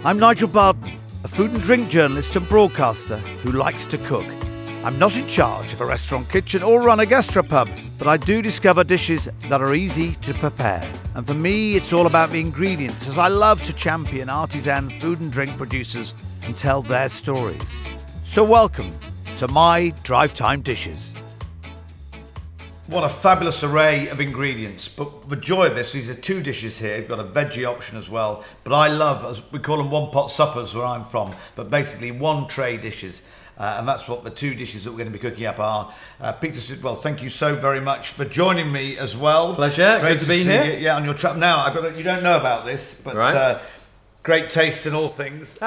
I'm Nigel Barden, a food and drink journalist and broadcaster who likes to cook. I'm not in charge of a restaurant kitchen or run a gastropub, but I do discover dishes that are easy to prepare. And for me, it's all about the ingredients, as I love to champion artisan food and drink producers and tell their stories. So welcome to my Drive Time Dishes. What a fabulous array of ingredients. But the joy of this, these are two dishes here. You've got a veggie option as well. But I love, as we call them, one-pot suppers where I'm from, but basically one tray dishes. And that's what the two dishes that we're going to be cooking up are. Peter Sidwell, thank you so very much for joining me as well. Pleasure. Great Good to be here. Yeah, on your trip. Now, you don't know about this, but right. Great taste in all things.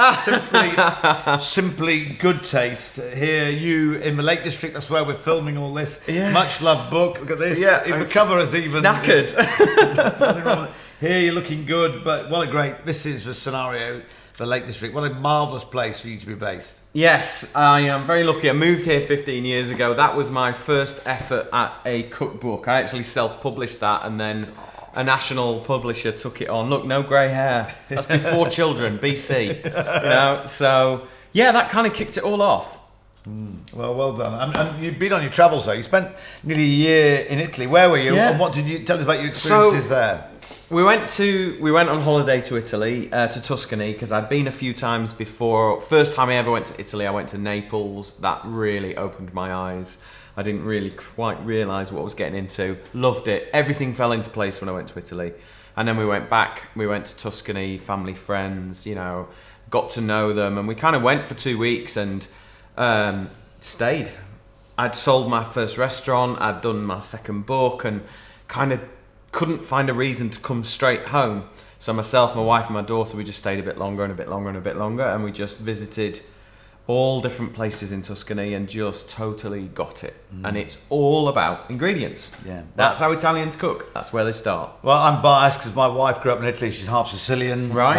Simply good taste. Here, you in the Lake District, that's where we're filming all this. Yes. Much loved book. Look at this. Yeah, The cover is even knackered. Here, you're looking good, but what a great, this is the scenario, the Lake District. What a marvellous place for you to be based. Yes, I am very lucky. I moved here 15 years ago. That was my first effort at a cookbook. I actually self-published that, and then a national publisher took it on. Look, no grey hair. That's before children, BC. So yeah, that kind of kicked it all off. Well done. And you've been on your travels though. You spent nearly a year in Italy. Where were you? Yeah. And what did you tell us about your experiences there? We went on holiday to Italy, to Tuscany, because I'd been a few times before. First time I ever went to Italy, I went to Naples. That really opened my eyes. I didn't really quite realise what I was getting into. Loved it. Everything fell into place when I went to Italy. And then we went back. We went to Tuscany, family, friends, got to know them. And we kind of went for 2 weeks and stayed. I'd sold my first restaurant. I'd done my second book and kind of couldn't find a reason to come straight home. So myself, my wife and my daughter, we just stayed a bit longer and a bit longer and a bit longer. And we just visited all different places in Tuscany and just totally got it. And it's all about ingredients. Yeah, that's how Italians cook. That's where they start. Well, I'm biased because my wife grew up in Italy. She's half Sicilian, right?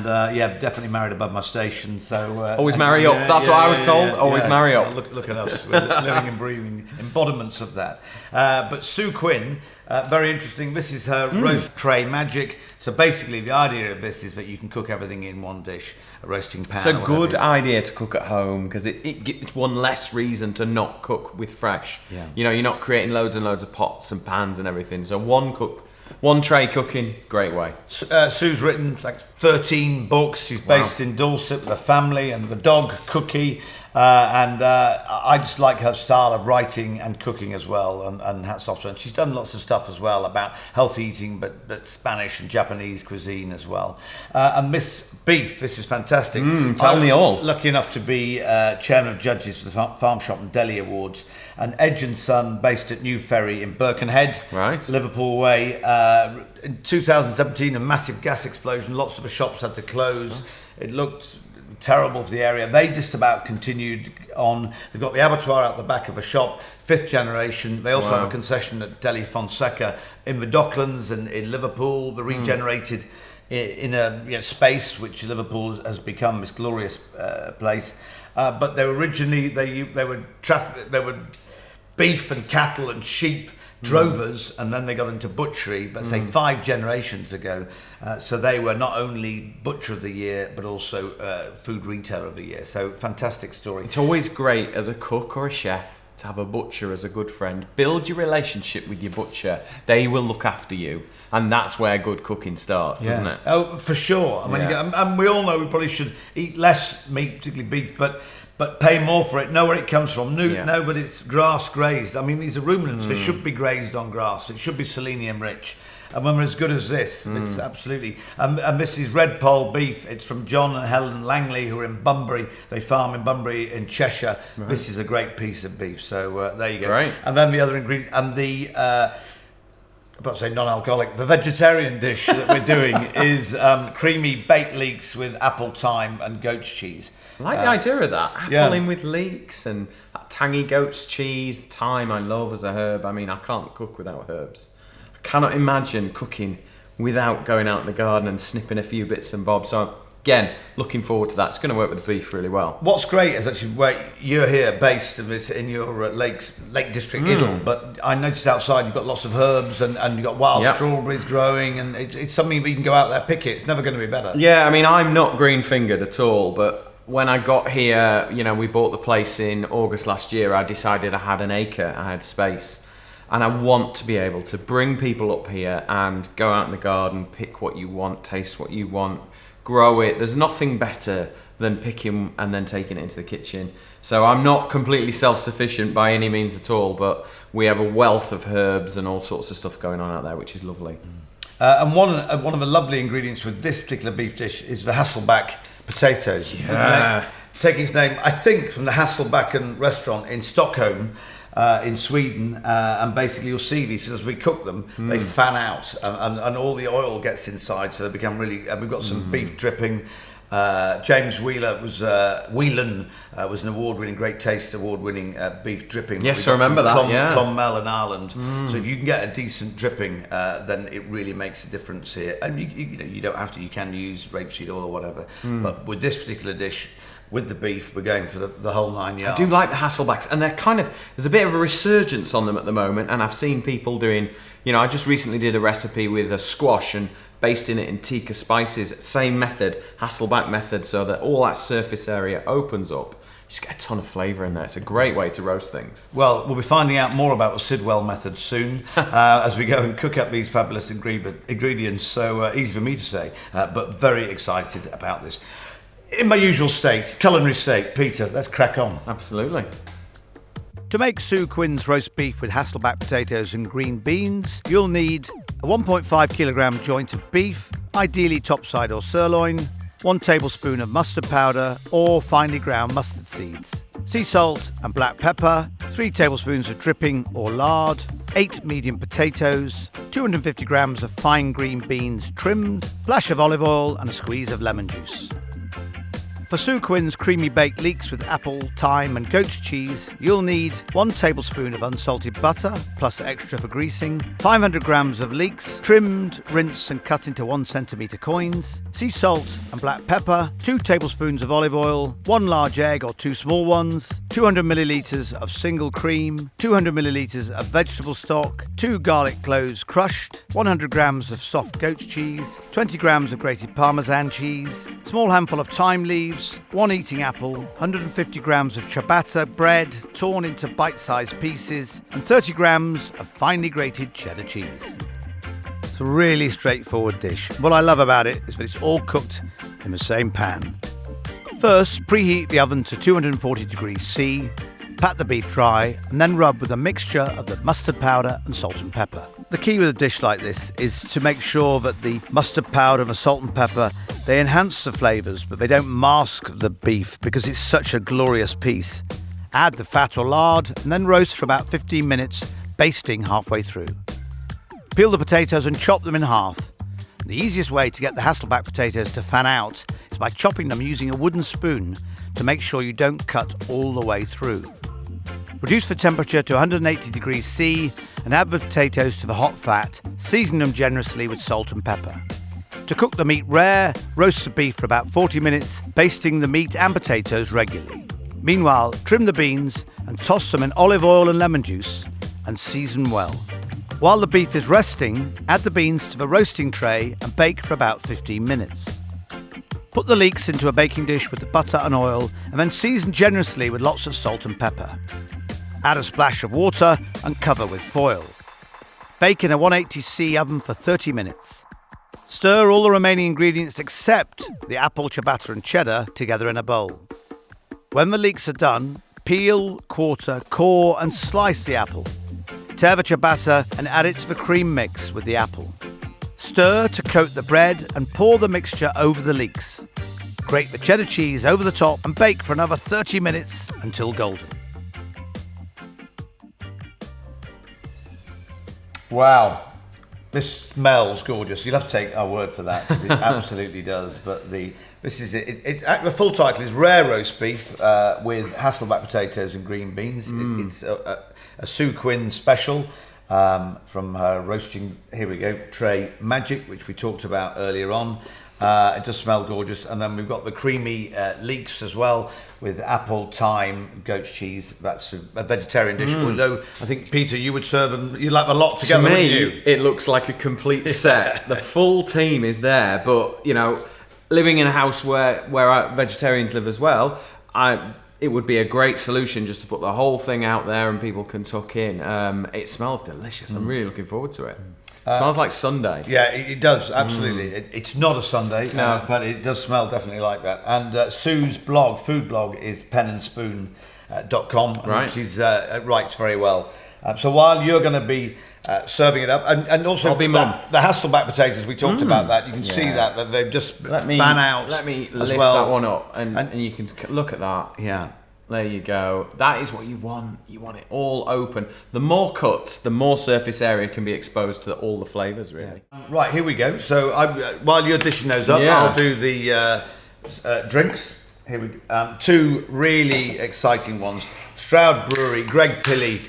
Definitely married above my station. So always marry up. That's what I was told. Always marry up. Look at us. We're living and breathing embodiments of that. But Sue Quinn, very interesting. This is her roast tray magic. So basically, the idea of this is that you can cook everything in one dish, a roasting pan. It's a good idea to cook at home because it gives one less reason to not cook with fresh. Yeah. You're not creating loads and loads of pots and pans and everything. So one tray cooking, great way. Sue's written like 13 books. She's based in Dorset with her family and the dog Cookie. I just like her style of writing and cooking as well, and hats off to her. And she's done lots of stuff as well about healthy eating, but Spanish and Japanese cuisine as well. And Miss Beef, this is fantastic. Tell me all. Lucky enough to be chairman of judges for the Farm Shop and Deli Awards, and Edge and Son, based at New Ferry in Birkenhead, right, Liverpool way. In 2017, a massive gas explosion. Lots of the shops had to close. It looked terrible for the area. They just about continued on. They've got the abattoir out the back of a shop, 5th generation. They also have a concession at Deli Fonseca in the Docklands and in Liverpool. The regenerated in a space which Liverpool has become this glorious place. But they were originally they were beef and cattle and sheep drovers, and then they got into butchery, but say 5 generations ago. So they were not only Butcher of the Year, but also Food Retailer of the Year. So fantastic story. It's always great as a cook or a chef to have a butcher as a good friend. Build your relationship with your butcher. They will look after you. And that's where good cooking starts, isn't it? Oh, for sure. I mean, and we all know we probably should eat less meat, particularly beef, but pay more for it. Know where it comes from. No, but it's grass grazed. I mean, these are ruminants. They should be grazed on grass. It should be selenium rich. And when we're as good as this, it's absolutely. And this is Red Pole beef. It's from John and Helen Langley, who are in Bunbury. They farm in Bunbury in Cheshire. Right. This is a great piece of beef. So there you go. Right. And then the other ingredient, and the about to say non-alcoholic, the vegetarian dish that we're doing is creamy baked leeks with apple, thyme, and goat's cheese. I like the idea of that. Apple in with leeks and that tangy goat's cheese, thyme I love as a herb. I mean, I can't cook without herbs. I cannot imagine cooking without going out in the garden and snipping a few bits and bobs. So again, looking forward to that. It's going to work with the beef really well. What's great is actually where you're here based in your Lake District, Idle, but I noticed outside you've got lots of herbs and you've got wild strawberries growing, and it's something that you can go out there, pick it. It's never going to be better. Yeah, I mean, I'm not green-fingered at all, but when I got here, we bought the place in August last year, I decided I had an acre, I had space. And I want to be able to bring people up here and go out in the garden, pick what you want, taste what you want, grow it. There's nothing better than picking and then taking it into the kitchen. So I'm not completely self-sufficient by any means at all, but we have a wealth of herbs and all sorts of stuff going on out there, which is lovely. And one of the lovely ingredients with this particular beef dish is the Hasselback potatoes. Yeah. Taking its name, I think, from the Hasselbacken restaurant in Stockholm, in Sweden, and basically you'll see these as we cook them, they fan out, and all the oil gets inside, so they become really. We've got some beef dripping. James Whelan was an award-winning, Great Taste award-winning beef dripping. Yes, I remember that. Clonmel in Ireland. So if you can get a decent dripping, then it really makes a difference here. And you don't have to. You can use rapeseed oil or whatever. But with this particular dish, with the beef, we're going for the whole 9 yards. I do like the Hasselbacks, and they're there's a bit of a resurgence on them at the moment, and I've seen people doing, I just recently did a recipe with a squash and basting it in tikka spices, same method, Hasselback method, so that all that surface area opens up. You just get a ton of flavour in there. It's a great way to roast things. Well, we'll be finding out more about the Sidwell method soon as we go and cook up these fabulous ingredients. So easy for me to say, but very excited about this. In my usual state, culinary state, Peter, let's crack on. Absolutely. To make Sue Quinn's roast beef with Hasselback potatoes and green beans, you'll need a 1.5 kilogram joint of beef, ideally topside or sirloin, 1 tablespoon of mustard powder or finely ground mustard seeds, sea salt and black pepper, 3 tablespoons of dripping or lard, 8 medium potatoes, 250 grams of fine green beans trimmed, splash of olive oil and a squeeze of lemon juice. For Sue Quinn's creamy baked leeks with apple, thyme and goat's cheese, you'll need 1 tablespoon of unsalted butter, plus extra for greasing, 500 grams of leeks, trimmed, rinsed and cut into 1 centimetre coins, sea salt and black pepper, 2 tablespoons of olive oil, 1 large egg or 2 small ones, 200 millilitres of single cream, 200 millilitres of vegetable stock, 2 garlic cloves crushed, 100 grams of soft goat's cheese, 20 grams of grated Parmesan cheese, small handful of thyme leaves, 1 eating apple, 150 grams of ciabatta bread torn into bite-sized pieces, and 30 grams of finely grated cheddar cheese. It's a really straightforward dish. What I love about it is that it's all cooked in the same pan. First, preheat the oven to 240 degrees C, pat the beef dry, and then rub with a mixture of the mustard powder and salt and pepper. The key with a dish like this is to make sure that the mustard powder and the salt and pepper, they enhance the flavours, but they don't mask the beef because it's such a glorious piece. Add the fat or lard and then roast for about 15 minutes, basting halfway through. Peel the potatoes and chop them in half. The easiest way to get the Hasselback potatoes to fan out is by chopping them using a wooden spoon to make sure you don't cut all the way through. Reduce the temperature to 180 degrees C and add the potatoes to the hot fat, season them generously with salt and pepper. To cook the meat rare, roast the beef for about 40 minutes, basting the meat and potatoes regularly. Meanwhile, trim the beans and toss them in olive oil and lemon juice and season well. While the beef is resting, add the beans to the roasting tray and bake for about 15 minutes. Put the leeks into a baking dish with the butter and oil and then season generously with lots of salt and pepper. Add a splash of water and cover with foil. Bake in a 180C oven for 30 minutes. Stir all the remaining ingredients except the apple, ciabatta and cheddar together in a bowl. When the leeks are done, peel, quarter, core and slice the apple. Tear the ciabatta and add it to the cream mix with the apple. Stir to coat the bread and pour the mixture over the leeks. Grate the cheddar cheese over the top and bake for another 30 minutes until golden. Wow, this smells gorgeous. You'll have to take our word for that, because it absolutely does. But this is it. The full title is Rare Roast Beef with Hasselback potatoes and green beans. It's a Sue Quinn special from her roasting. Here we go, tray magic, which we talked about earlier on. It does smell gorgeous. And then we've got the creamy leeks as well with apple, thyme, goat cheese. That's a vegetarian dish. Although I think, Peter, you would serve them, you'd like a lot together, To wouldn't me, you? it looks like a complete set. The full team is there, but, you know, living in a house where our vegetarians live as well, it would be a great solution just to put the whole thing out there and people can tuck in. It smells delicious. I'm really looking forward to it. It smells like Sunday. Yeah, it does, absolutely. It's not a Sunday, No. but it does smell definitely like that. And Sue's food blog, is penandspoon.com, Right. She's writes very well. So while you're going to be serving it up, and also I'll be mum. the Hasselback potatoes, we talked about that. You can see that they've just fan out. Let me as lift well. that one up, and you can look at that. Yeah. There you go. That is what you want. You want it all open. The more cuts, the more surface area can be exposed to all the flavours, really. Right, here we go. So while you're dishing those up, Yeah. I'll do the drinks. Here we go. Two really exciting ones. Stroud Brewery, Greg Pilley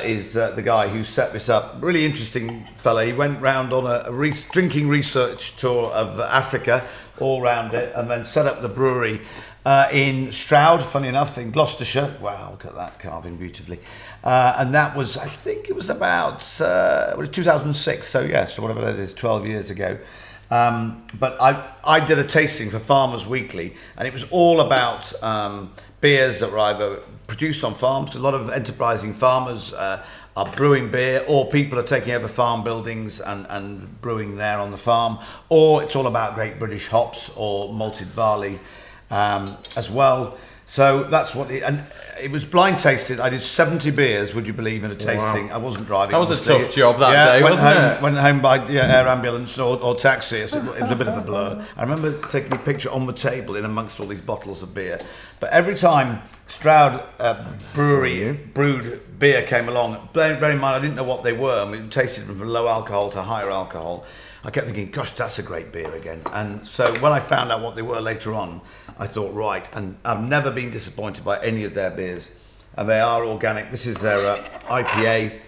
is the guy who set this up. Really interesting fella. He went round on a drinking research tour of Africa, all round it, and then set up the brewery in Stroud, funny enough, in Gloucestershire. Wow, look at that carving beautifully. And that was, I think it was about 2006, so whatever that is, 12 years ago. But I did a tasting for Farmers Weekly, and it was all about beers that were either produced on farms. A lot of enterprising farmers are brewing beer, or people are taking over farm buildings and brewing there on the farm, or it's all about great British hops or malted barley as well. So that's what and it was blind tasted. I did 70 beers, would you believe, in a tasting. Wow. I wasn't driving. That was obviously. a tough job that day, wasn't it? Went home by air ambulance or taxi. So it was a bit of a blur. I remember taking a picture on the table in amongst all these bottles of beer. But every time Stroud Brewery brewed beer came along, bear in mind I didn't know what they were. I mean, it tasted from low alcohol to higher alcohol. I kept thinking, gosh, that's a great beer again. And so when I found out what they were later on, I thought, right, and I've never been disappointed by any of their beers. And they are organic. This is their IPA.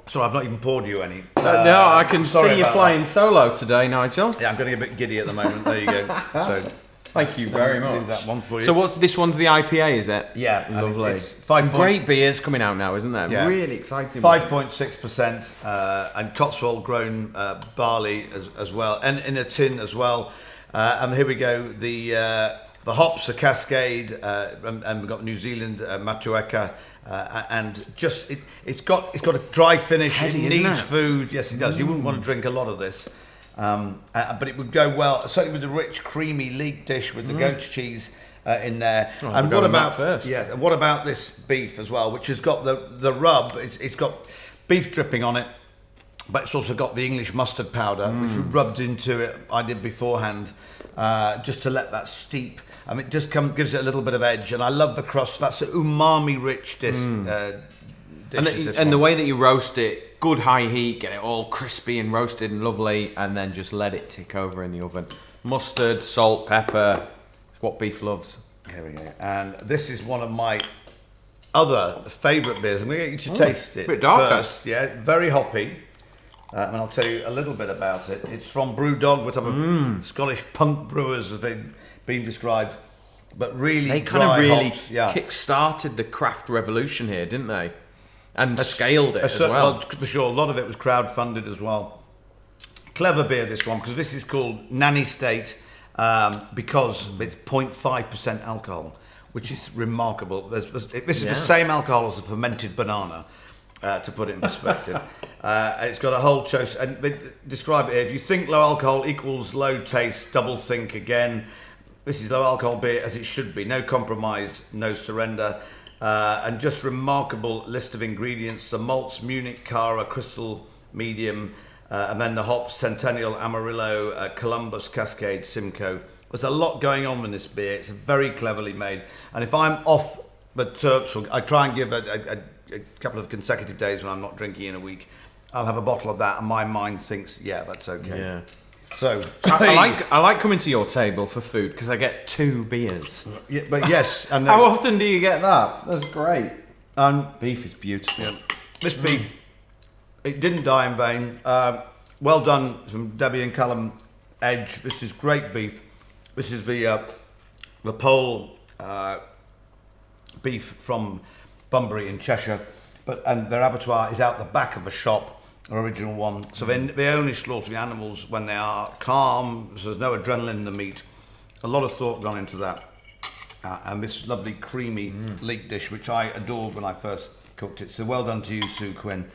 Sorry, I've not even poured you any. No, I can sorry see you about flying solo today, Nigel. Yeah, I'm getting a bit giddy at the moment. There you go. So Thank you very do much. that one for you. So this one's the IPA, is it? Yeah, Lovely. It's Some great beers coming out now, isn't there? Yeah. Really exciting ones. 5.6% and Cotswold grown barley as well, and in a tin as well. And here we go. The hops are Cascade, and we've got New Zealand Matueka, and just it's got a dry finish. Heady, it isn't needs it? food. Yes, it does. You wouldn't want to drink a lot of this. But it would go well, certainly with the rich, creamy leek dish with the goat's cheese in there. Oh, and we'll what go on that about first? Yeah? And what about this beef as well, which has got the rub? It's got beef dripping on it, but it's also got the English mustard powder, which we rubbed into it. I did beforehand, just to let that steep. I mean, it just gives it a little bit of edge, and I love the crust. That's an umami-rich dish. And the way that you roast it, good high heat, get it all crispy and roasted and lovely, and then just let it tick over in the oven. Mustard, salt, pepper, what beef loves. Here we go. And this is one of my other favourite beers. I'm going to get you to taste it bit darker. first. Yeah, very hoppy. And I'll tell you a little bit about it. It's from Brewdog, which are Scottish punk brewers, as they've been described. But really They kind dry of really hops. Yeah. kick-started the craft revolution here, didn't they? And scaled it as Well, well. for sure, a lot of it was crowd-funded as well. Clever beer, this one, because this is called Nanny State because it's 0.5% alcohol, which is remarkable. This is the same alcohol as a fermented banana, to put it in perspective. It's got a whole choice, and they describe it here. If you think low alcohol equals low taste, double think again. This is low alcohol beer as it should be. No compromise, no surrender. And just remarkable list of ingredients: the malts, Munich, Cara, Crystal, Medium, and then the hops: Centennial, Amarillo, Columbus, Cascade, Simcoe. There's a lot going on in this beer. It's very cleverly made. And if I'm off the terps, I try and give a couple of consecutive days when I'm not drinking in a week. I'll have a bottle of that, and my mind thinks, yeah, that's okay. Yeah. So I like coming to your table for food because I get 2 beers. Yeah, but yes, and How often do you get that? That's great. and Beef is beautiful. this beef, it didn't die in vain. well done from Debbie and Callum Edge. This is great beef. This is the pole beef from Bunbury in Cheshire, and their abattoir is out the back of the shop, an original one. So they only slaughter the animals when they are calm, so there's no adrenaline in the meat. A lot of thought gone into that. And this lovely creamy leek dish, which I adored when I first cooked it. So well done to you, Sue Quinn.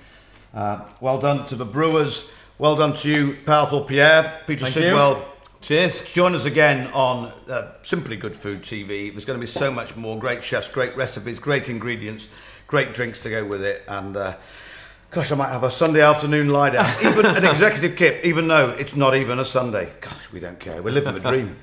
Well done to the brewers. Well done to you, powerful Pierre, Peter Sidwell. Cheers. Join us again on Simply Good Food TV. There's going to be so much more. Great chefs, great recipes, great ingredients, great drinks to go with it. And gosh, I might have a Sunday afternoon lie down. Even an executive kip, even though it's not even a Sunday. Gosh, we don't care. We're living the dream.